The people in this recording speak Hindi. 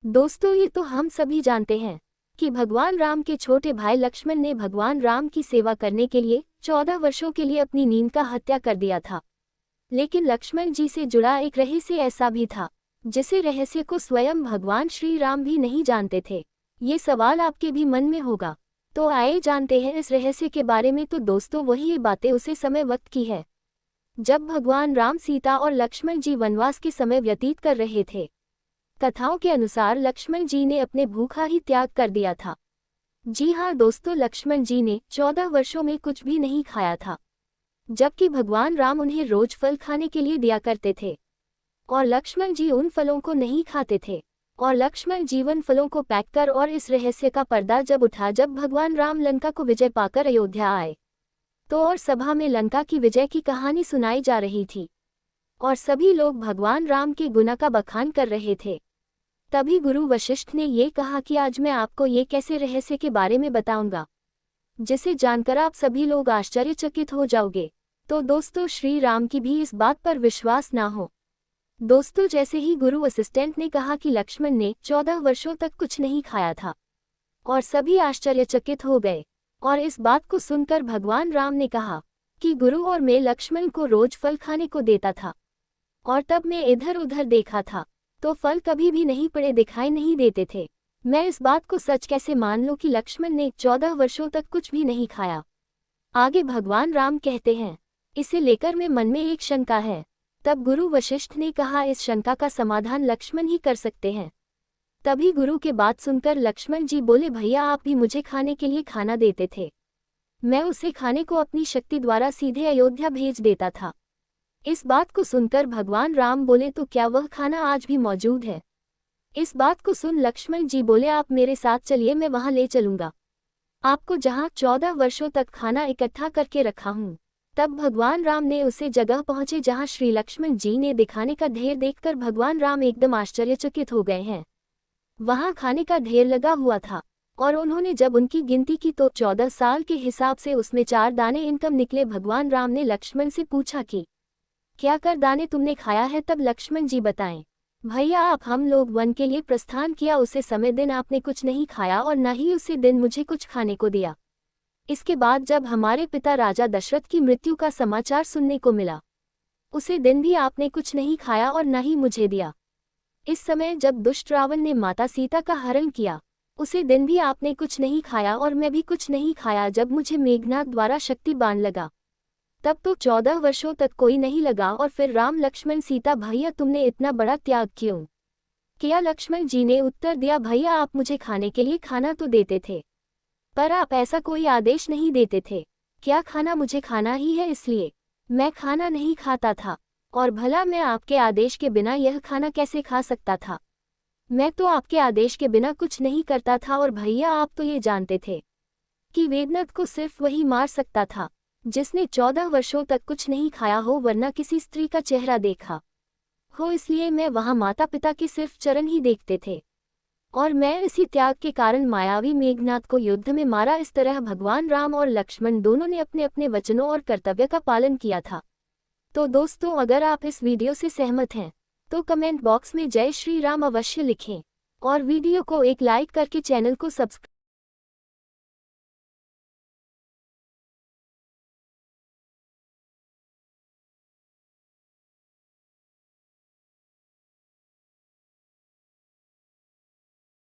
दोस्तों, ये तो हम सभी जानते हैं कि भगवान राम के छोटे भाई लक्ष्मण ने भगवान राम की सेवा करने के लिए 14 वर्षों के लिए अपनी नींद का हत्या कर दिया था। लेकिन लक्ष्मण जी से जुड़ा एक रहस्य ऐसा भी था जिसे रहस्य को स्वयं भगवान श्री राम भी नहीं जानते थे। ये सवाल आपके भी मन में होगा, तो आइए जानते हैं इस रहस्य के बारे में। तो दोस्तों, वही ये बातें उसे समय वक्त की है जब भगवान राम, सीता और लक्ष्मण जी वनवास के समय व्यतीत कर रहे थे। कथाओं के अनुसार लक्ष्मण जी ने अपने भूखा ही त्याग कर दिया था। जी हाँ दोस्तों, लक्ष्मण जी ने 14 वर्षों में कुछ भी नहीं खाया था, जबकि भगवान राम उन्हें रोज फल खाने के लिए दिया करते थे और लक्ष्मण जी उन फलों को नहीं खाते थे। और लक्ष्मण जीवन फलों को पैक कर, और इस रहस्य का पर्दा जब उठा जब भगवान राम लंका को विजय पाकर अयोध्या आए, तो और सभा में लंका की विजय की कहानी सुनाई जा रही थी और सभी लोग भगवान राम के गुणों का बखान कर रहे थे। तभी गुरु वशिष्ठ ने ये कहा कि आज मैं आपको ये कैसे रहस्य के बारे में बताऊंगा जिसे जानकर आप सभी लोग आश्चर्यचकित हो जाओगे। तो दोस्तों, श्री राम की भी इस बात पर विश्वास ना हो। दोस्तों, जैसे ही गुरु असिस्टेंट ने कहा कि लक्ष्मण ने 14 वर्षों तक कुछ नहीं खाया था, और सभी आश्चर्यचकित हो गए। और इस बात को सुनकर भगवान राम ने कहा कि गुरु और मैं लक्ष्मण को रोज फल खाने को देता था, और तब मैं इधर उधर देखा था तो फल कभी भी नहीं पड़े दिखाई नहीं देते थे। मैं इस बात को सच कैसे मान लूं कि लक्ष्मण ने 14 वर्षों तक कुछ भी नहीं खाया। आगे भगवान राम कहते हैं, इसे लेकर मैं मन में एक शंका है। तब गुरु वशिष्ठ ने कहा, इस शंका का समाधान लक्ष्मण ही कर सकते हैं। तभी गुरु के बात सुनकर लक्ष्मण जी बोले, भैया आप भी मुझे खाने के लिए खाना देते थे, मैं उसे खाने को अपनी शक्ति द्वारा सीधे अयोध्या भेज देता था। इस बात को सुनकर भगवान राम बोले, तो क्या वह खाना आज भी मौजूद है? इस बात को सुन लक्ष्मण जी बोले, आप मेरे साथ चलिए, मैं वहां ले चलूंगा आपको जहां 14 वर्षों तक खाना इकट्ठा करके रखा हूं। तब भगवान राम ने उसे जगह पहुंचे जहां श्री लक्ष्मण जी ने दिखाने का ढेर देखकर भगवान राम एकदम आश्चर्यचकित हो गए हैं। वहां खाने का ढेर लगा हुआ था और उन्होंने जब उनकी गिनती की तो 14 साल के हिसाब से उसमें 4 दाने इनकम निकले। भगवान राम ने लक्ष्मण से पूछा कि क्या कर दाने तुमने खाया है? तब लक्ष्मण जी बताएं, भैया आप हम लोग वन के लिए प्रस्थान किया, उसे समय दिन आपने कुछ नहीं खाया और न ही उसी दिन मुझे कुछ खाने को दिया। इसके बाद जब हमारे पिता राजा दशरथ की मृत्यु का समाचार सुनने को मिला, उसे दिन भी आपने कुछ नहीं खाया और न ही मुझे दिया। इस समय जब दुष्ट रावण ने माता सीता का हरण किया, उसे दिन भी आपने कुछ नहीं खाया और मैं भी कुछ नहीं खाया। जब मुझे मेघनाद द्वारा शक्ति बाण लगा, तब तो 14 वर्षों तक कोई नहीं लगा। और फिर राम लक्ष्मण सीता, भैया तुमने इतना बड़ा त्याग क्यों किया? लक्ष्मण जी ने उत्तर दिया, भैया आप मुझे खाने के लिए खाना तो देते थे, पर आप ऐसा कोई आदेश नहीं देते थे। क्या खाना मुझे खाना ही है, इसलिए मैं खाना नहीं खाता था। और भला मैं आपके आदेश के बिना यह खाना कैसे खा सकता था? मैं तो आपके आदेश के बिना कुछ नहीं करता था। और भैया आप तो ये जानते थे कि वेदनथ को सिर्फ वही मार सकता था जिसने 14 वर्षों तक कुछ नहीं खाया हो, वरना किसी स्त्री का चेहरा देखा हो। इसलिए मैं वहां माता पिता के सिर्फ चरण ही देखते थे, और मैं इसी त्याग के कारण मायावी मेघनाद को युद्ध में मारा। इस तरह भगवान राम और लक्ष्मण दोनों ने अपने अपने वचनों और कर्तव्य का पालन किया था। तो दोस्तों, अगर आप इस वीडियो से सहमत हैं तो कमेंट बॉक्स में जय श्री राम अवश्य लिखें और वीडियो को एक लाइक करके चैनल को सब्सक्राइब